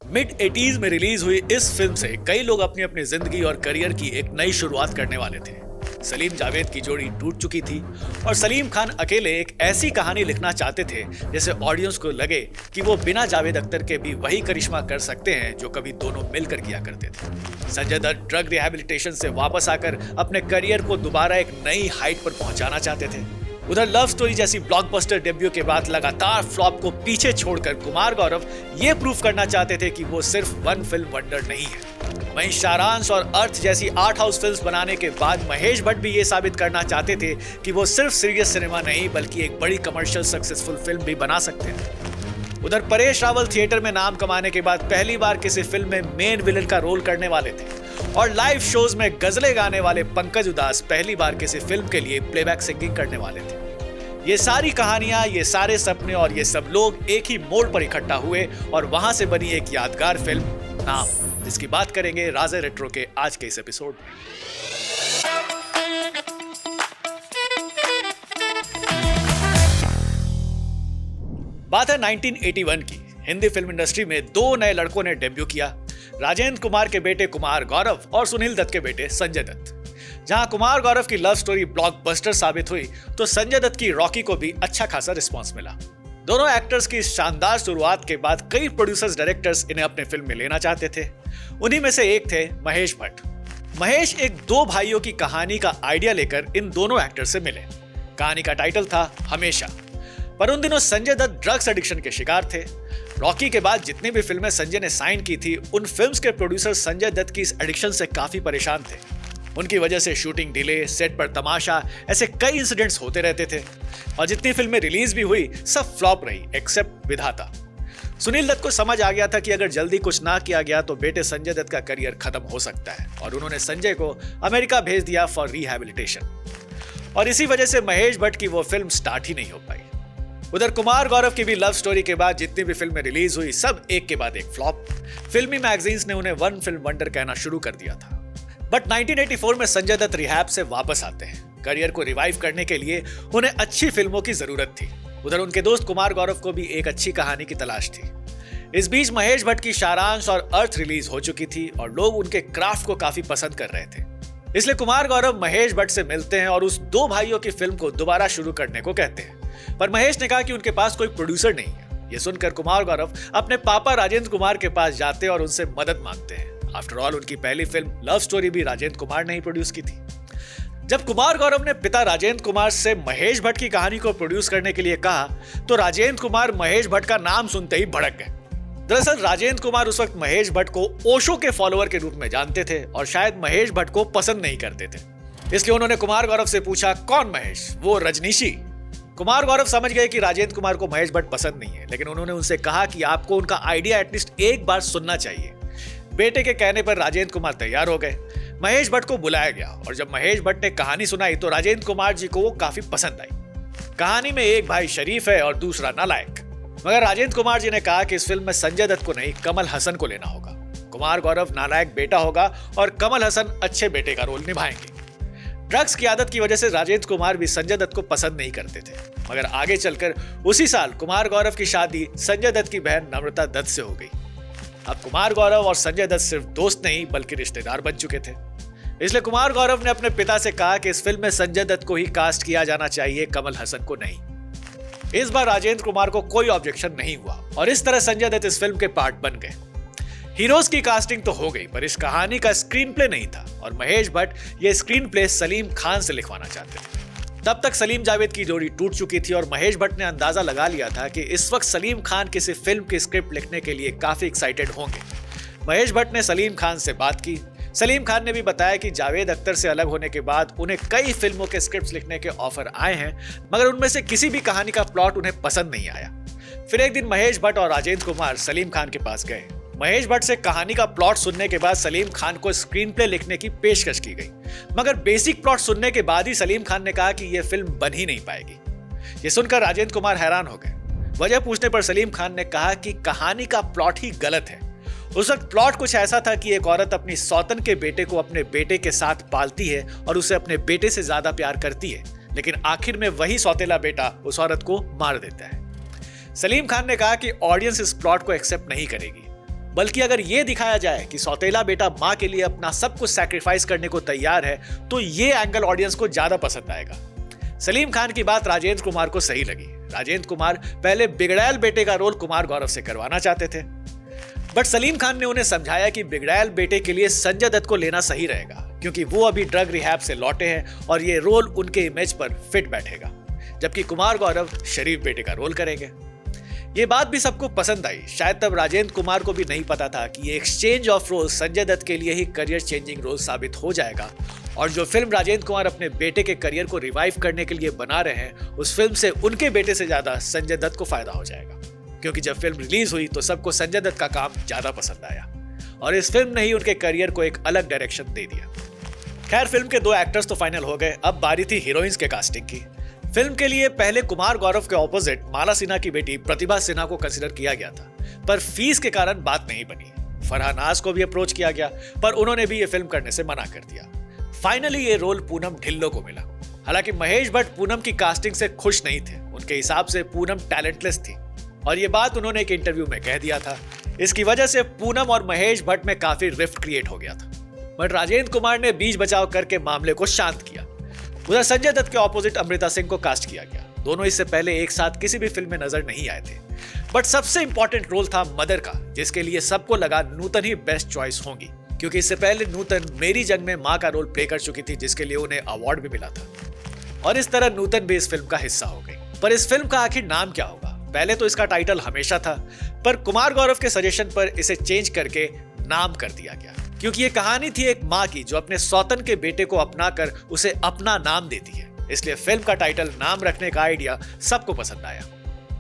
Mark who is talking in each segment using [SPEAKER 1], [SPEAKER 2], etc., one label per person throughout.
[SPEAKER 1] Mid 80s में release हुई इस फिल्म से कई लोग अपनी अपनी जिंदगी और करियर की एक नई शुरुआत करने वाले थे। सलीम जावेद की जोड़ी टूट चुकी थी और सलीम खान अकेले एक ऐसी कहानी लिखना चाहते थे जिससे ऑडियंस को लगे कि वो बिना जावेद अख्तर के भी वही करिश्मा कर सकते हैं जो कभी दोनों मिलकर किया करते थे। संजय दत्त ड्रग रिहैबिलिटेशन से वापस आकर अपने करियर को दोबारा एक नई हाइट पर पहुंचाना चाहते थे। उधर लव स्टोरी जैसी ब्लॉकबस्टर डेब्यू के बाद लगातार फ्लॉप को पीछे छोड़कर कुमार गौरव ये प्रूव करना चाहते थे कि वो सिर्फ वन फिल्म वंडर नहीं है। वहीं सारांश और अर्थ जैसी आर्ट हाउस फिल्म्स बनाने के बाद महेश भट्ट भी ये साबित करना चाहते थे कि वो सिर्फ सीरियस सिनेमा नहीं बल्कि एक बड़ी कमर्शियल सक्सेसफुल फिल्म भी बना सकते हैं। उधर परेश रावल थिएटर में नाम कमाने के बाद पहली बार किसी फिल्म में मेन विलन का रोल करने वाले थे और लाइव शोज में गजलें गाने वाले पंकज उदास पहली बार किसी फिल्म के लिए प्लेबैक सिंगिंग करने वाले थे। ये सारी कहानियां, ये सारे सपने और ये सब लोग एक ही मोड़ पर इकट्ठा हुए और वहां से बनी एक यादगार फिल्म नाम, जिसकी बात करेंगे राजे रेट्रो के आज के इस एपिसोड में। बात है 1981 की। हिंदी फिल्म इंडस्ट्री में दो नए लड़कों ने डेब्यू किया, राजेंद्र कुमार के बेटे कुमार गौरव और सुनील दत्त के बेटे संजय दत्त। जहां कुमार गौरव की लव स्टोरी ब्लॉकबस्टर साबित हुई तो संजय दत्त की रॉकी को भी अच्छा खासा रिस्पांस मिला। दोनों एक्टर्स की शानदार शुरुआत के बाद कई प्रोड्यूसर्स डायरेक्टर्स इन्हें अपने फिल्म में लेना चाहते थे। उन्हीं में से एक थे महेश भट्ट। महेश एक दो भाइयों की कहानी का आइडिया लेकर इन दोनों एक्टर्स से मिले। कहानी का टाइटल था हमेशा। पर उन दिनों संजय दत्त ड्रग्स एडिक्शन के शिकार थे। रॉकी के बाद जितनी भी फिल्में संजय ने साइन की थी उन फिल्म्स के प्रोड्यूसर संजय दत्त की इस एडिक्शन से काफी परेशान थे। उनकी वजह से शूटिंग डिले, सेट पर तमाशा, ऐसे कई इंसिडेंट्स होते रहते थे और जितनी फिल्में रिलीज भी हुई सब फ्लॉप रही एक्सेप्ट विधाता। सुनील दत्त को समझ आ गया था कि अगर जल्दी कुछ ना किया गया तो बेटे संजय दत्त का करियर खत्म हो सकता है और उन्होंने संजय को अमेरिका भेज दिया फॉर रिहैबिलिटेशन। और इसी वजह से महेश भट्ट की वो फिल्म स्टार्ट ही नहीं हो पाई। उधर कुमार गौरव की भी लव स्टोरी के बाद जितनी भी फिल्में रिलीज हुई सब एक के बाद एक फ्लॉप। फिल्मी मैगजीन्स ने उन्हें वन फिल्म वंडर कहना शुरू कर दिया था। बट 1984 में संजय दत्त रिहैब से वापस आते हैं। करियर को रिवाइव करने के लिए उन्हें अच्छी फिल्मों की जरूरत थी। उधर उनके दोस्त कुमार गौरव को भी एक अच्छी कहानी की तलाश थी। इस बीच महेश भट्ट की सारांश और अर्थ रिलीज हो चुकी थी और लोग उनके क्राफ्ट को काफी पसंद कर रहे थे। इसलिए कुमार गौरव महेश भट्ट से मिलते हैं और उस दो भाइयों की फिल्म को दोबारा शुरू करने को कहते हैं। पर महेश ने कहा कि उनके पास कोई प्रोड्यूसर नहीं है। ये सुनकर कुमार गौरव अपने पापा राजेंद्र कुमार के पास जाते और उनसे मदद मांगते हैं। आफ्टर ऑल उनकी पहली फिल्म लव स्टोरी भी राजेंद्र कुमार ने ही प्रोड्यूस की थी। जब कुमार गौरव ने पिता राजेंद्र कुमार से महेश भट्ट की कहानी को प्रोड्यूस करने के लिए कहा तो राजेंद्र कुमार महेश भट्ट का नाम सुनते ही भड़क गए। दरअसल राजेंद्र कुमार उस वक्त महेश भट्ट को ओशो के फॉलोअर के रूप में जानते थे और शायद महेश भट्ट को पसंद नहीं करते थे। इसलिए उन्होंने कुमार गौरव से पूछा, कौन महेश? वो रजनीशी? कुमार गौरव समझ गए कि राजेंद्र कुमार को महेश भट्ट पसंद नहीं है, लेकिन उन्होंने उनसे कहा कि आपको उनका आइडिया एटलीस्ट एक बार सुनना चाहिए। बेटे के कहने पर राजेंद्र कुमार तैयार हो गए। महेश भट्ट को बुलाया गया और जब महेश भट्ट ने कहानी सुनाई तो राजेंद्र कुमार जी को वो काफी पसंद आई। कहानी में एक भाई शरीफ है और दूसरा नालायक। मगर राजेंद्र कुमार जी ने कहा कि इस फिल्म में संजय दत्त को नहीं कमल हसन को लेना होगा। कुमार गौरव नालायक बेटा होगा और कमल हसन अच्छे बेटे का रोल निभाएंगे। ड्रग्स की आदत की वजह से राजेंद्र कुमार भी संजय दत्त को पसंद नहीं करते थे। मगर आगे चलकर उसी साल कुमार गौरव की शादी संजय दत्त की बहन नम्रता दत्त से हो गई। अब कुमार गौरव और संजय दत्त सिर्फ दोस्त नहीं बल्कि रिश्तेदार बन चुके थे। इसलिए कुमार गौरव ने अपने पिता से कहा कि इस फिल्म में संजय दत्त को ही कास्ट किया जाना चाहिए, कमल हसन को नहीं। इस बार राजेंद्र कुमार को कोई ऑब्जेक्शन नहीं हुआ और इस तरह संजय दत्त इस फिल्म के पार्ट बन गए। हीरोज की कास्टिंग तो हो गई पर इस कहानी का स्क्रीन प्ले नहीं था और महेश भट्ट ये स्क्रीन प्ले सलीम खान से लिखवाना चाहते थे। तब तक सलीम जावेद की जोड़ी टूट चुकी थी और महेश भट्ट ने अंदाजा लगा लिया था कि इस वक्त सलीम खान किसी फिल्म की स्क्रिप्ट लिखने के लिए काफी एक्साइटेड होंगे। महेश भट्ट ने सलीम खान से बात की। सलीम खान ने भी बताया कि जावेद अख्तर से अलग होने के बाद उन्हें कई फिल्मों के स्क्रिप्ट्स लिखने के ऑफर आए हैं मगर उनमें से किसी भी कहानी का प्लॉट उन्हें पसंद नहीं आया। फिर एक दिन महेश भट्ट और राजेंद्र कुमार सलीम खान के पास गए। महेश भट्ट से कहानी का प्लॉट सुनने के बाद सलीम खान को स्क्रीन प्ले लिखने की पेशकश की गई मगर बेसिक प्लॉट सुनने के बाद ही सलीम खान ने कहा कि यह फिल्म बन ही नहीं पाएगी। यह सुनकर राजेंद्र कुमार हैरान हो गए। वजह पूछने पर सलीम खान ने कहा कि कहानी का प्लॉट ही गलत है। उस वक्त प्लॉट कुछ ऐसा था कि एक औरत अपनी सौतन के बेटे को अपने बेटे के साथ पालती है और उसे अपने बेटे से ज्यादा प्यार करती है, लेकिन आखिर में वही सौतेला बेटा उस औरत को मार देता है। सलीम खान ने कहा कि ऑडियंस इस प्लॉट को एक्सेप्ट नहीं करेगी। बल्कि अगर ये दिखाया जाए कि सौतेला बेटा माँ के लिए अपना सब कुछ सैक्रिफाइस करने को तैयार है तो ये एंगल ऑडियंस को ज्यादा पसंद आएगा। सलीम खान की बात राजेंद्र कुमार को सही लगी। राजेंद्र कुमार पहले बिगड़ैल बेटे का रोल कुमार गौरव से करवाना चाहते थे, बट सलीम खान ने उन्हें समझाया कि बिगड़ैल बेटे के लिए संजय दत्त को लेना सही रहेगा, क्योंकि वो अभी ड्रग रिहैब से लौटे हैं और ये रोल उनके इमेज पर फिट बैठेगा, जबकि कुमार गौरव शरीफ बेटे का रोल करेंगे। ये बात भी सबको पसंद आई। शायद तब राजेंद्र कुमार को भी नहीं पता था कि ये exchange of role Sanjay Dutt के लिए ही करियर चेंजिंग रोल साबित हो जाएगा, और जो फिल्म राजेंद्र कुमार अपने बेटे के करियर को रिवाइव करने के लिए बना रहे हैं, उस फिल्म से उनके बेटे से ज्यादा संजय दत्त को फायदा हो जाएगा, क्योंकि जब फिल्म रिलीज हुई तो सबको संजय दत्त का काम ज्यादा पसंद आया और इस फिल्म ने ही उनके करियर को एक अलग डायरेक्शन दे दिया। खैर, फिल्म के 2 एक्टर्स तो फाइनल हो गए, अब बारी थी हीरोइंस के कास्टिंग की। फिल्म के लिए पहले कुमार गौरव के ऑपोजिट माला सिन्हा की बेटी प्रतिभा सिन्हा को कंसीडर किया गया था, पर फीस के कारण बात नहीं बनी। फरहान नाज को भी अप्रोच किया गया, पर उन्होंने भी ये फिल्म करने से मना कर दिया। फाइनली ये रोल पूनम ढिल्लो को मिला। हालांकि महेश भट्ट पूनम की कास्टिंग से खुश नहीं थे। उनके हिसाब से पूनम टैलेंटलेस थी और ये बात उन्होंने एक इंटरव्यू में कह दिया था। इसकी वजह से पूनम और महेश भट्ट में काफी रिफ्ट क्रिएट हो गया था, बट राजेंद्र कुमार ने बीच बचाव करके मामले को शांत किया। उधर संजय दत्त के ऑपोजिट अमृता सिंह को कास्ट किया गया। दोनों इससे पहले एक साथ किसी भी फिल्म में नजर नहीं आए थे, बट सबसे इंपॉर्टेंट रोल था मदर का, जिसके लिए सबको लगा नूतन ही बेस्ट चॉइस होंगी, क्योंकि इससे पहले नूतन मेरी जंग में मां का रोल प्ले कर चुकी थी, जिसके लिए उन्हें अवार्ड भी मिला था, और इस तरह नूतन भी इस फिल्म का हिस्सा हो गई। पर इस फिल्म का आखिर नाम क्या होगा? पहले तो इसका टाइटल हमेशा था, पर कुमार गौरव के सजेशन पर इसे चेंज करके नाम कर दिया गया, क्योंकि ये कहानी थी एक माँ की जो अपने सौतन के बेटे को अपनाकर उसे अपना नाम देती है। इसलिए फिल्म का टाइटल नाम रखने का आइडिया सबको पसंद आया।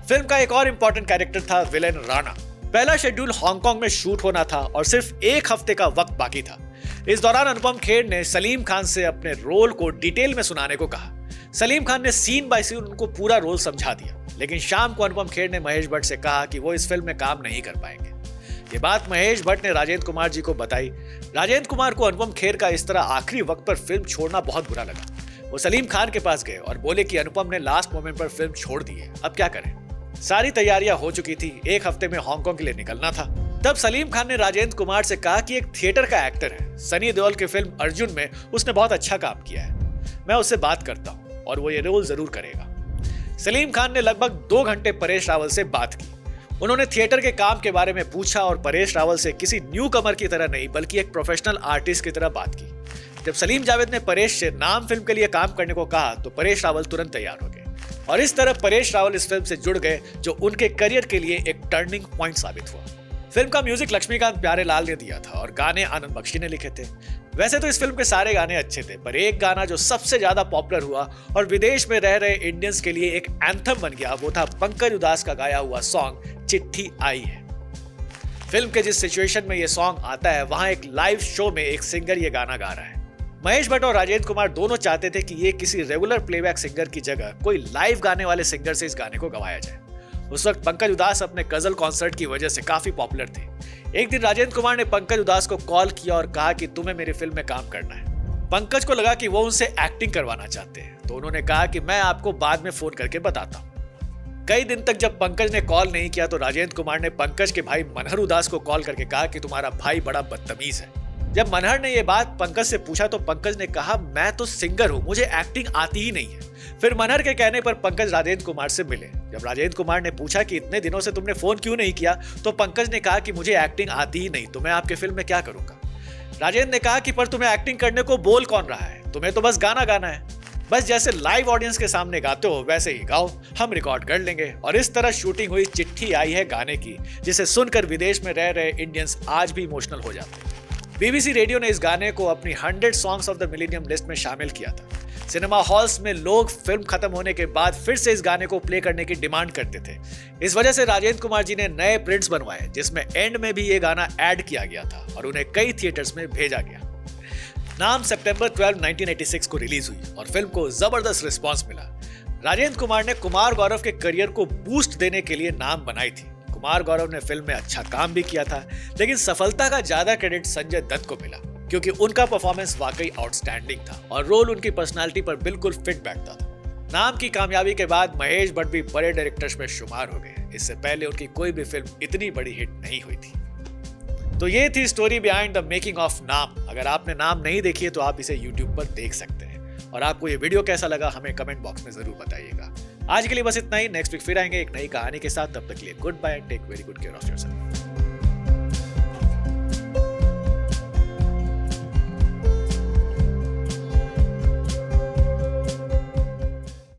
[SPEAKER 1] फिल्म का एक और इम्पोर्टेंट कैरेक्टर था विलेन राणा। पहला शेड्यूल हांगकांग में शूट होना था और सिर्फ 1 हफ्ते का वक्त बाकी था। इस दौरान अनुपम खेर ने सलीम खान से अपने रोल को डिटेल में सुनाने को कहा। सलीम खान ने सीन बाय सीन उनको पूरा रोल समझा दिया, लेकिन शाम को अनुपम खेर ने महेश भट्ट से कहा कि वो इस फिल्म में काम नहीं कर पाएंगे। ये बात महेश भट्ट ने राजेंद्र कुमार जी को बताई। राजेंद्र कुमार को अनुपम खेर का इस तरह आखिरी वक्त पर फिल्म छोड़ना बहुत बुरा लगा। वो सलीम खान के पास गए और बोले कि अनुपम ने लास्ट मोमेंट पर फिल्म छोड़ दी है, अब क्या करें। सारी तैयारियां हो चुकी थी, 1 हफ्ते में हांगकांग के लिए निकलना था। तब सलीम खान ने राजेंद्र कुमार से कहा कि एक थिएटर का एक्टर है, सनी देओल की फिल्म अर्जुन में उसने बहुत अच्छा काम किया है, मैं उससे बात करता हूँ और वो ये रोल जरूर करेगा। सलीम खान ने लगभग 2 घंटे परेश रावल से बात की। उन्होंने थिएटर के काम के बारे में पूछा और परेश रावल से किसी न्यू कमर की तरह नहीं, बल्कि एक प्रोफेशनल आर्टिस्ट की तरह बात की। जब सलीम जावेद ने परेश से नाम फिल्म के लिए काम करने को कहा तो परेश रावल तुरंत तैयार हो गए, और इस तरह परेश रावल इस फिल्म से जुड़ गए, जो उनके करियर के लिए एक टर्निंग पॉइंट साबित हुआ। फिल्म का म्यूजिक लक्ष्मीकांत प्यारेलाल ने दिया था और गाने आनंद बख्शी ने लिखे थे। वैसे तो इस फिल्म के सारे गाने अच्छे थे, पर एक गाना जो सबसे ज्यादा पॉपुलर हुआ और विदेश में रह रहे इंडियंस के लिए एक एंथम बन गया, वो था पंकज उदास का गाया हुआ सॉन्ग चिट्ठी आई है। फिल्म के जिस सिचुएशन में ये सॉन्ग आता है, वहां एक लाइव शो में एक सिंगर ये गाना गा रहा है। महेश भट्ट और राजेंद्र कुमार दोनों चाहते थे कि ये किसी रेगुलर प्लेबैक सिंगर की जगह कोई लाइव गाने वाले सिंगर से इस गाने को गवाया जाए। उस वक्त पंकज उदास अपने गजल कॉन्सर्ट की वजह से काफी पॉपुलर थे। एक दिन राजेंद्र कुमार ने पंकज उदास को कॉल किया और कहा कि तुम्हें मेरी फिल्म में काम करना है। पंकज को लगा कि वो उनसे एक्टिंग करवाना चाहते हैं, तो उन्होंने कहा कि मैं आपको बाद में फोन करके बताता हूँ। कई दिन तक जब पंकज ने कॉल नहीं किया तो राजेंद्र कुमार ने पंकज के भाई मनहर उदास को कॉल करके कहा कि तुम्हारा भाई बड़ा बदतमीज है। जब मनहर ने ये बात पंकज से पूछा तो पंकज ने कहा मैं तो सिंगर हूं, मुझे एक्टिंग आती ही नहीं है। फिर मनहर के कहने पर पंकज राजेंद्र कुमार से मिले। जब राजेंद्र कुमार ने पूछा कि इतने दिनों से तुमने फोन क्यों नहीं किया, तो पंकज ने कहा कि मुझे एक्टिंग आती ही नहीं, तो मैं आपके फिल्म में क्या करूंगा। राजेंद्र ने कहा कि पर तुम्हें एक्टिंग करने को बोल कौन रहा है, तुम्हें तो बस गाना गाना है, बस जैसे लाइव ऑडियंस के सामने गाते हो वैसे ही गाओ, हम रिकॉर्ड कर लेंगे। और इस तरह शूटिंग हुई चिट्ठी आई है गाने की, जिसे सुनकर विदेश में रह रहे इंडियंस आज भी इमोशनल हो जाते हैं। BBC रेडियो ने इस गाने को अपनी 100 songs of the millennium list में शामिल किया था। सिनेमा हॉल्स में लोग फिल्म खत्म होने के बाद फिर से इस गाने को प्ले करने की डिमांड करते थे। इस वजह से राजेंद्र कुमार जी ने नए प्रिंट्स बनवाए, जिसमें एंड में भी ये गाना ऐड किया गया था और उन्हें कई थिएटर्स में भेजा गया। नाम सितंबर 12, 1986 को रिलीज हुई और फिल्म को जबरदस्त रिस्पॉन्स मिला। राजेंद्र कुमार ने कुमार गौरव के करियर को बूस्ट देने के लिए नाम बनाई थी। कुमार गौरव ने फिल्म में अच्छा काम भी किया था, लेकिन सफलता का ज्यादा क्रेडिट संजय दत्त को मिला, क्योंकि उनका परफॉर्मेंस वाकई आउटस्टैंडिंग था और रोल उनकी पर्सनालिटी पर बिल्कुल फिट बैठता था। नाम की कामयाबी के बाद महेश भट्ट भी बड़े डायरेक्टर्स में शुमार हो गए। इससे पहले उनकी कोई भी फिल्म इतनी बड़ी हिट नहीं हुई थी। तो ये थी story behind the making of नाम। अगर आपने नाम नहीं देखी है तो आप इसे यूट्यूब पर देख सकते हैं। और आपको ये वीडियो कैसा लगा हमें कमेंट बॉक्स में जरूर बताइएगा। आज के लिए बस इतना ही। नेक्स्ट वीक फिर आएंगे एक नई कहानी के साथ। तब तक के लिए goodbye and take very good care of yourself.